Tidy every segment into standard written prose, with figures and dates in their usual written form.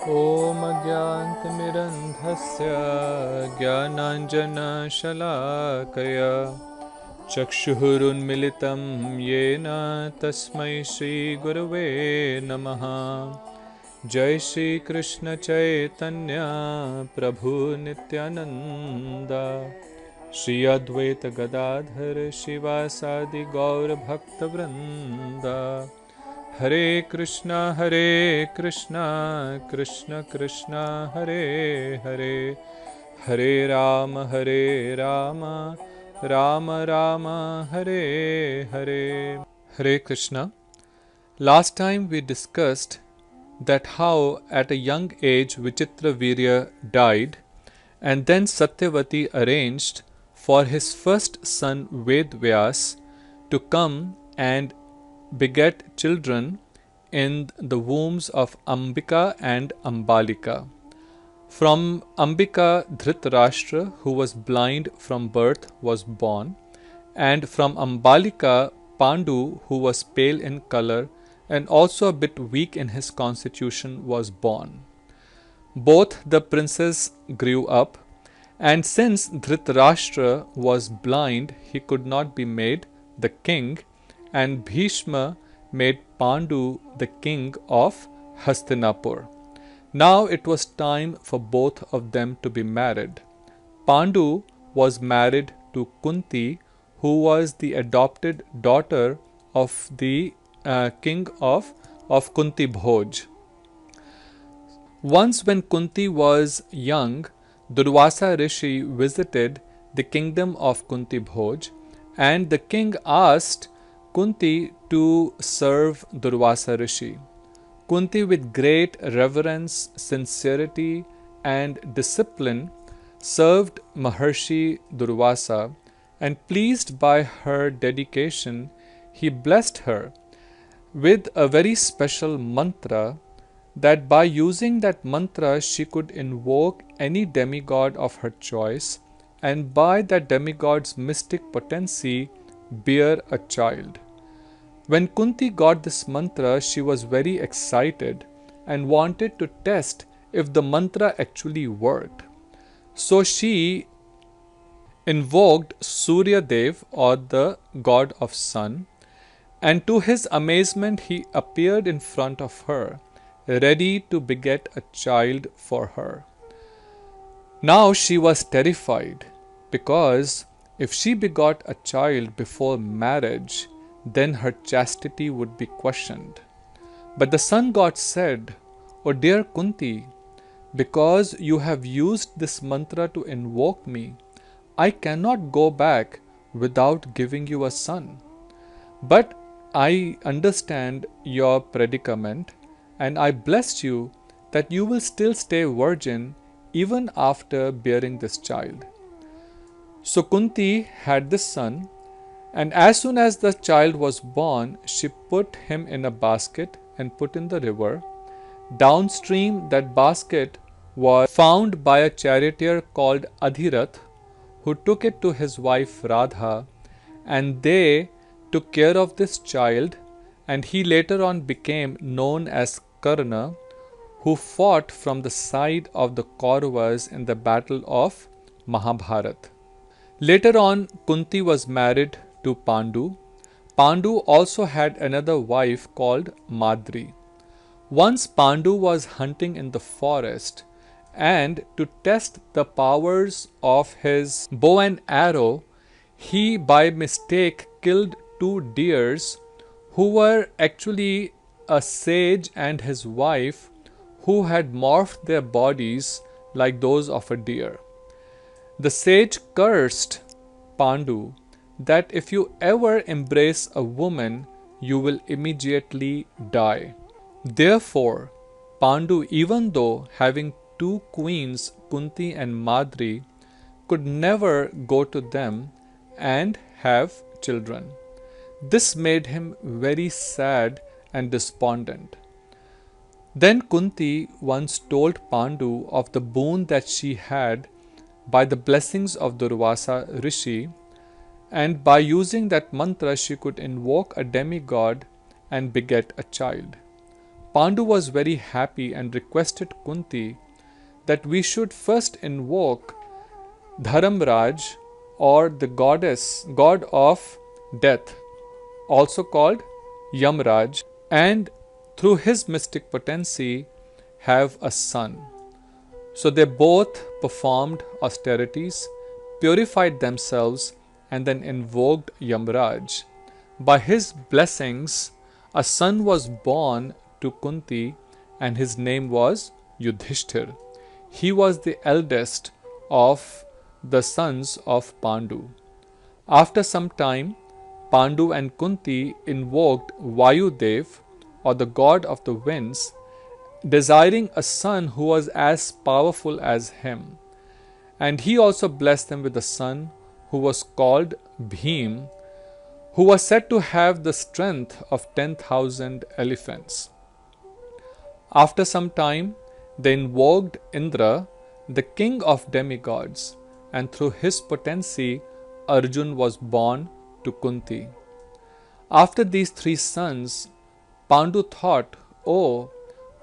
Om Agyantimirandhasya Gyananjana Shalakaya Chakshurunmilitam Yena Tasmai Shri Gurave Namaha. Jai Shri Krishna Chaitanya Prabhu Nityananda Shri Advaita Gadadhar Shivasadi Gaur Bhakta Vrinda. Hare Krishna, Krishna Krishna, Hare Hare, Hare Rama, Rama Rama, Hare Hare. Hare Krishna. Last time we discussed that how at a young age Vichitravirya died, and then Satyavati arranged for his first son Vedvyas to come and beget children in the wombs of Ambika and Ambalika. From Ambika, Dhritarashtra, who was blind from birth, was born, and from Ambalika, Pandu, who was pale in color and also a bit weak in his constitution, was born. Both the princes grew up, and since Dhritarashtra was blind, he could not be made the king, and Bhishma made Pandu the king of Hastinapur. Now it was time for both of them to be married. Pandu was married to Kunti, who was the adopted daughter of the king of Kunti Bhoj. Once when Kunti was young, Durvasa Rishi visited the kingdom of Kunti Bhoj, and the king asked Kunti to serve Durvasa Rishi. Kunti, with great reverence, sincerity, and discipline, served Maharshi Durvasa, and pleased by her dedication, he blessed her with a very special mantra, that by using that mantra she could invoke any demigod of her choice, and by that demigod's mystic potency bear a child. When Kunti got this mantra, she was very excited and wanted to test if the mantra actually worked. So she invoked Surya Dev, or the god of sun, and to his amazement he appeared in front of her, ready to beget a child for her. Now she was terrified, because if she begot a child before marriage, then her chastity would be questioned. But the sun god said, "O dear Kunti, because you have used this mantra to invoke me, I cannot go back without giving you a son. But I understand your predicament, and I bless you that you will still stay virgin even after bearing this child." So Kunti had this son, and as soon as the child was born, she put him in a basket and put in the river. Downstream, that basket was found by a charioteer called Adhirath, who took it to his wife Radha, and they took care of this child, and he later on became known as Karna, who fought from the side of the Kauravas in the battle of Mahabharat. Later on, Kunti was married to Pandu. Pandu also had another wife called Madri. Once Pandu was hunting in the forest, and to test the powers of his bow and arrow, he by mistake killed 2 deers who were actually a sage and his wife, who had morphed their bodies like those of a deer. The sage cursed Pandu that if you ever embrace a woman, you will immediately die. Therefore, Pandu, even though having two queens, Kunti and Madri, could never go to them and have children. This made him very sad and despondent. Then Kunti once told Pandu of the boon that she had by the blessings of Durvasa Rishi, and by using that mantra she could invoke a demigod and beget a child. Pandu was very happy and requested Kunti that we should first invoke Dharamraj, or the god of death, also called Yamraj, and through his mystic potency have a son. So they both performed austerities, purified themselves, and then invoked Yamraj. By his blessings, a son was born to Kunti, and his name was Yudhishthir. He was the eldest of the sons of Pandu. After some time, Pandu and Kunti invoked Vayudev, or the god of the winds, desiring a son who was as powerful as him. And he also blessed them with a son who was called Bhim, who was said to have the strength of 10,000 elephants. After some time, they invoked Indra, the king of demigods, and through his potency, Arjun was born to Kunti. After these three sons, Pandu thought, "Oh,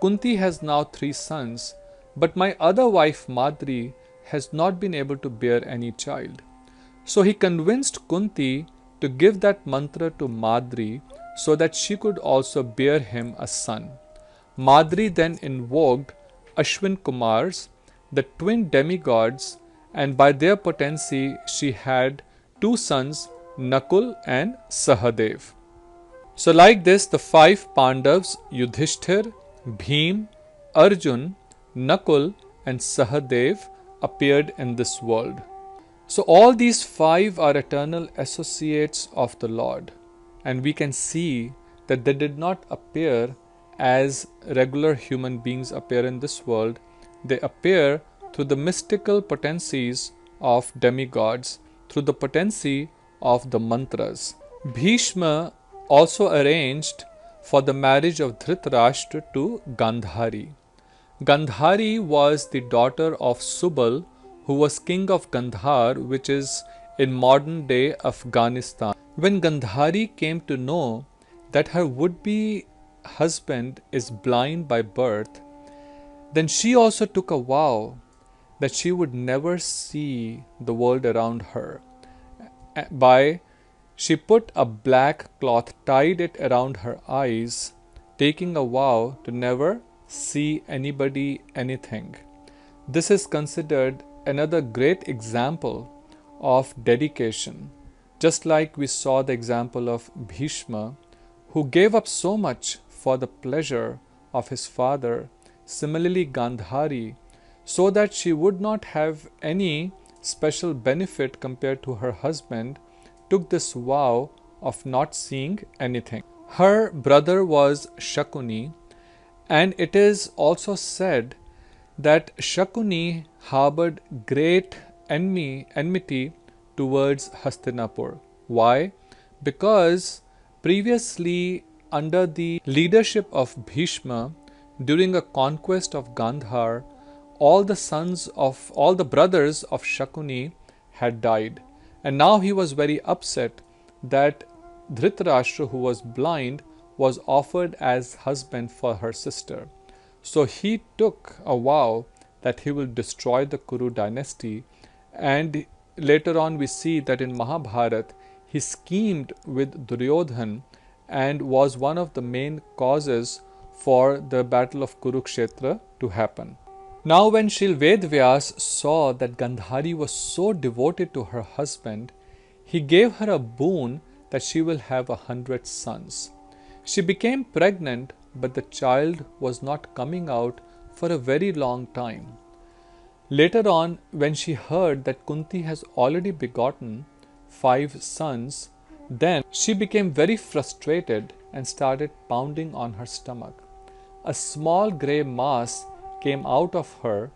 Kunti has now three sons, but my other wife Madri has not been able to bear any child." So he convinced Kunti to give that mantra to Madri so that she could also bear him a son. Madri then invoked Ashwin Kumars, the twin demigods, and by their potency she had two sons, Nakul and Sahadev. So like this, the five Pandavas, Yudhishthir, Bhim, Arjun, Nakul and Sahadev, appeared in this world. So all these five are eternal associates of the Lord, and we can see that they did not appear as regular human beings appear in this world. They appear through the mystical potencies of demigods, through the potency of the mantras. Bhishma also arranged for the marriage of Dhritarashtra to Gandhari. Gandhari was the daughter of Subal, who was king of Gandhar, which is in modern day Afghanistan. When Gandhari came to know that her would-be husband is blind by birth, then she also took a vow that she would never see the world around her. She put a black cloth, tied it around her eyes, taking a vow to never see anybody, anything. This is considered another great example of dedication, just like we saw the example of Bhishma, who gave up so much for the pleasure of his father. Similarly, Gandhari, so that she would not have any special benefit compared to her husband, took this vow of not seeing anything. Her brother was Shakuni, and it is also said that Shakuni harbored great enmity towards Hastinapur. Why? Because previously, under the leadership of Bhishma, during a conquest of Gandhar, all the brothers of Shakuni had died. And now he was very upset that Dhritarashtra, who was blind, was offered as husband for her sister. So he took a vow that he will destroy the Kuru dynasty, and later on we see that in Mahabharat he schemed with Duryodhan and was one of the main causes for the battle of Kurukshetra to happen. Now when Shilvedvyas saw that Gandhari was so devoted to her husband, he gave her a boon that she will have 100 sons. She became pregnant, but the child was not coming out for a very long time. Later on, when she heard that Kunti has already begotten 5 sons, then she became very frustrated and started pounding on her stomach. A small grey mass came out of her.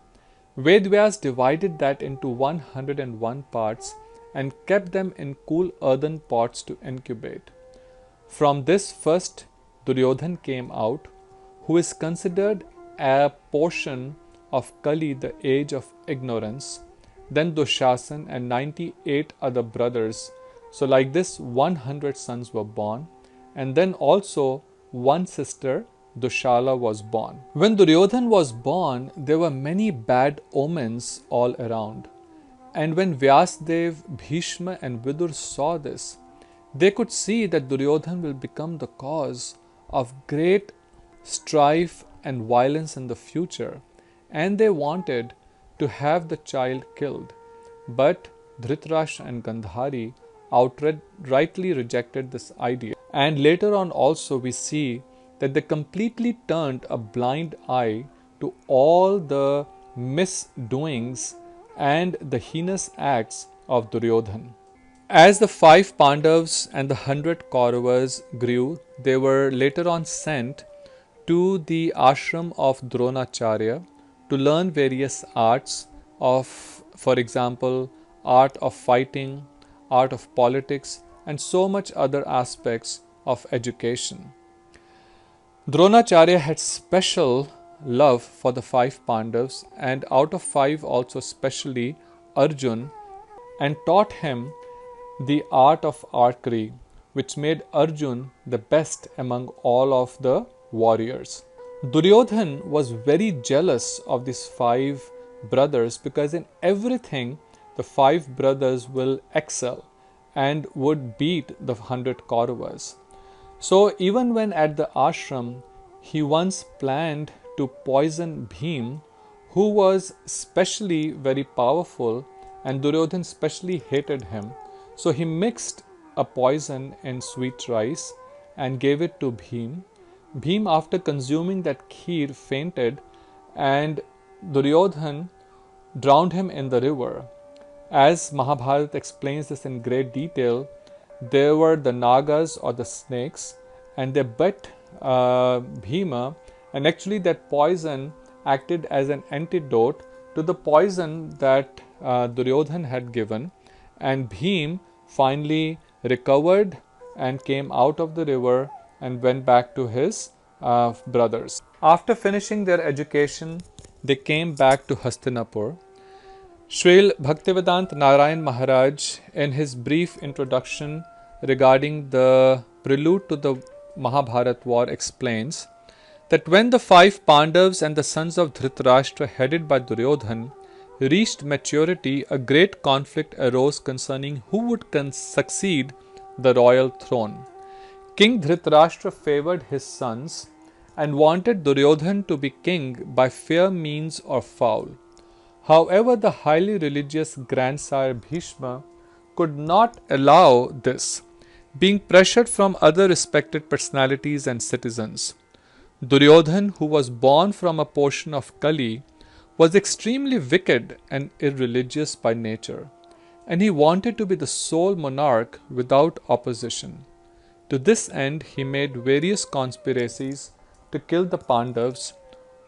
Vedvyas divided that into 101 parts and kept them in cool earthen pots to incubate. From this first Duryodhan came out, who is considered a portion of Kali, the age of ignorance, then Dushasan and 98 other brothers. So like this 100 sons were born, and then also one sister Dushala was born. When Duryodhan was born, there were many bad omens all around. And when Vyasdev, Bhishma and Vidur saw this, they could see that Duryodhan will become the cause of great strife and violence in the future, and they wanted to have the child killed. But Dhritarashtra and Gandhari outrightly rejected this idea. And later on also we see that they completely turned a blind eye to all the misdoings and the heinous acts of Duryodhan. As the 5 Pandavas and the 100 Kauravas grew, they were later on sent to the ashram of Dronacharya to learn various arts of, for example, art of fighting, art of politics, and so much other aspects of education. Dronacharya had special love for the 5 Pandavas, and out of 5 also specially Arjun, and taught him the art of archery, which made Arjun the best among all of the warriors. Duryodhan was very jealous of these 5 brothers because in everything the 5 brothers will excel and would beat the 100 Kauravas. So even when at the ashram, he once planned to poison Bhim, who was specially very powerful, and Duryodhan specially hated him. So he mixed a poison in sweet rice and gave it to Bhim. Bhim, after consuming that kheer, fainted, and Duryodhan drowned him in the river. As Mahabharat explains this in great detail, there were the Nagas or the snakes, and they bit Bhima, and actually that poison acted as an antidote to the poison that Duryodhan had given, and Bhim finally recovered and came out of the river and went back to his brothers. After finishing their education, they came back to Hastinapur. Srila Bhaktivedanta Narayan Maharaj, in his brief introduction regarding the prelude to the Mahabharat war, explains that when the 5 Pandavas and the sons of Dhritarashtra, headed by Duryodhan, reached maturity, a great conflict arose concerning who would succeed the royal throne. King Dhritarashtra favored his sons and wanted Duryodhan to be king by fair means or foul. However, the highly religious grandsire Bhishma could not allow this, being pressured from other respected personalities and citizens. Duryodhan, who was born from a portion of Kali, was extremely wicked and irreligious by nature, and he wanted to be the sole monarch without opposition. To this end, he made various conspiracies to kill the Pandavas,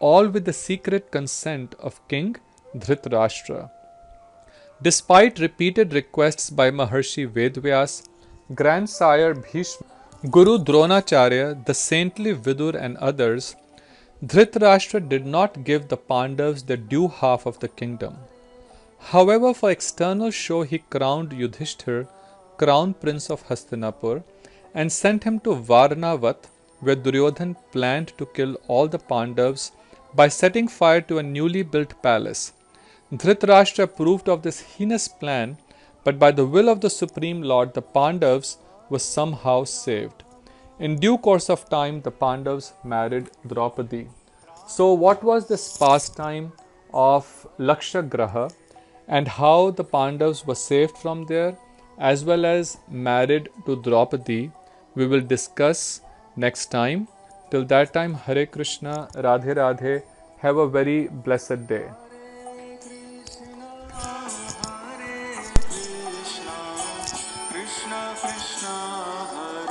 all with the secret consent of King Dhritarashtra. Despite repeated requests by Maharshi Vedvyas, grandsire Bhishma, Guru Dronacharya, the saintly Vidur and others, Dhritarashtra did not give the Pandavas the due half of the kingdom. However, for external show, he crowned Yudhishthir crown prince of Hastinapur and sent him to Varnavat, where Duryodhan planned to kill all the Pandavas by setting fire to a newly built palace. Dhritarashtra approved of this heinous plan, but by the will of the Supreme Lord, the Pandavas were somehow saved. In due course of time, the Pandavas married Draupadi. So what was this pastime of Lakshagraha and how the Pandavas were saved from there as well as married to Draupadi, we will discuss next time. Till that time, Hare Krishna, Radhe Radhe. Have a very blessed day. Krishna, Hare